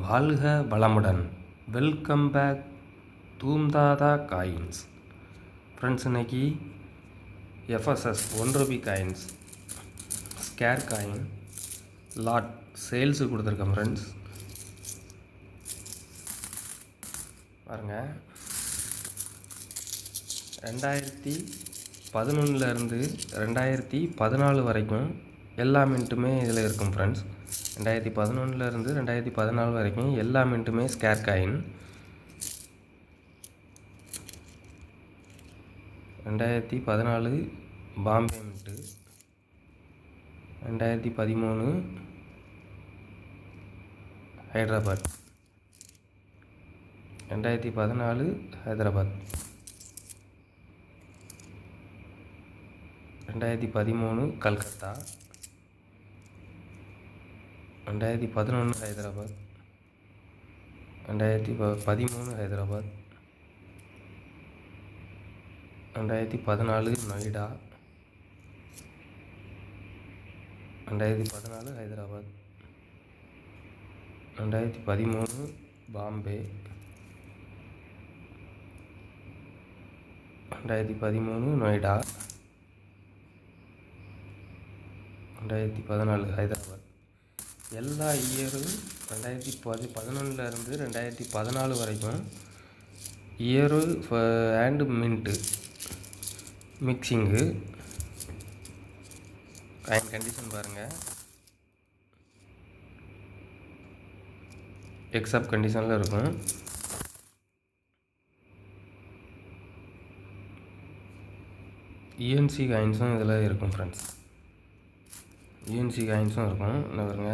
வாழ்க வளமுடன். Welcome back தூம்தாதா காயின்ஸ். ஃப்ரெண்ட்ஸ், இன்னைக்கு FSS 1 ruby coins square coin lot sales கொடுத்துருக்கேன். ஃப்ரெண்ட்ஸ் பாருங்கள், 2011 2014 வரைக்கும் எல்லா மின்ட்டுமே இதில் இருக்கும். ஃப்ரெண்ட்ஸ், 2011 2014 வரைக்கும் எல்லா மின்ட்டுமே square coin. 2014 Bombay mint, 2013 Hyderabad, 2014 Hyderabad, 2013 Calcutta, 2011 Hyderabad, 2013 Hyderabad, 2014 Noida, 2014 Hyderabad, 2013 Bombay, 2013 Noida, 2014 Hyderabad. எல்லா இயரும் 2011 2014 வரைக்கும் year and mint mixing coin condition பாருங்கள். எக்ஸப்ட் கண்டிஷனில் இருக்கும். யூஎன்சி காயின்ஸும் இதில் இருக்கும். ஃப்ரெண்ட்ஸ், யூஎன்சி காயின்ஸும் இருக்கும். என்ன பாருங்க,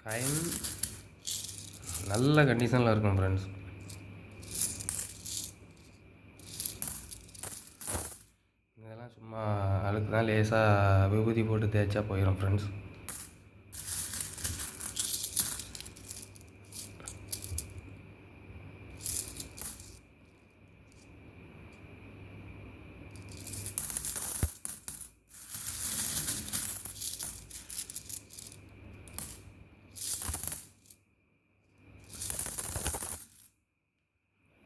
காயின் நல்ல கண்டிஷனில் இருக்கும். ஃப்ரெண்ட்ஸ், இதெல்லாம் சும்மா அழுக்கு தான், லேசாக விபூதி போட்டு தேய்ச்சா போயிடும். ஃப்ரெண்ட்ஸ்,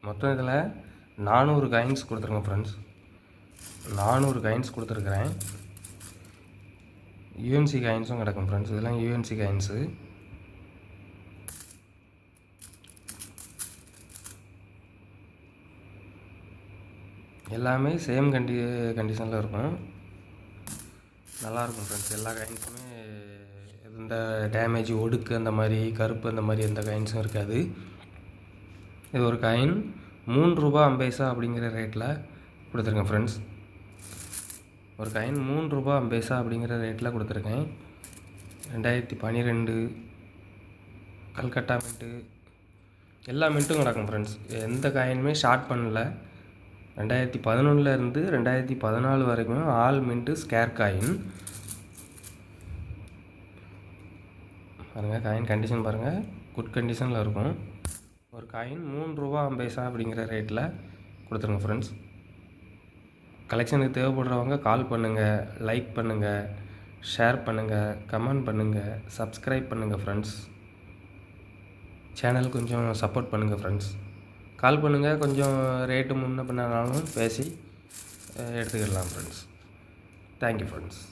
மொத்தம் இதில் 400 காயின்ஸ் கொடுத்துருங்க. ஃப்ரெண்ட்ஸ், 400 காயின்ஸ் கொடுத்துருக்குறேன். யூஎன்சி காயின்ஸும் கிடக்கும். ஃப்ரெண்ட்ஸ், இதெல்லாம் யூஎன்சி காயின்ஸு. எல்லாமே சேம் கண்டிஷனில் இருக்கும். நல்லாயிருக்கும். ஃப்ரெண்ட்ஸ், எல்லா காயின்ஸுமே எந்த டேமேஜ், ஒடுக்கு, அந்த மாதிரி கருப்பு, அந்த மாதிரி எந்த காயின்ஸும் இருக்காது. இது ஒரு காயின் 3 ரூபா 50 பைசா அப்படிங்கிற ரேட்டில் கொடுத்துருக்கேன். ஃப்ரெண்ட்ஸ், ஒரு காயின் 3 ரூபா 50 பைசா அப்படிங்கிற ரேட்டில் கொடுத்துருக்கேன். 2012 கல்கட்டா மின்ட்டு, எல்லா மின்ட்டும் கிடக்கும். ஃப்ரெண்ட்ஸ், எந்த காயினுமே ஷார்ட் பண்ணல. 2011 2014 வரைக்கும் ஆல் மின்ட்டு ஸ்கேர் காயின். பாருங்கள், காயின் கண்டிஷன் பாருங்கள், குட் கண்டிஷனில் இருக்கும். ஒரு காயின் 3 ரூபா 50 பைசா அப்படிங்கிற ரேட்டில் கொடுத்துருங்க. ஃப்ரெண்ட்ஸ், கலெக்ஷனுக்கு தேவைப்படுறவங்க கால் பண்ணுங்கள், லைக் பண்ணுங்கள், ஷேர் பண்ணுங்கள், கமெண்ட் பண்ணுங்கள், சப்ஸ்கிரைப் பண்ணுங்கள். ஃப்ரெண்ட்ஸ், சேனல் கொஞ்சம் சப்போர்ட் பண்ணுங்கள். ஃப்ரெண்ட்ஸ், கால் பண்ணுங்கள். கொஞ்சம் ரேட்டு முன்ன பின்னாலும் பேசி எடுத்துக்கிடலாம். Friends, thank you. ஃப்ரெண்ட்ஸ்.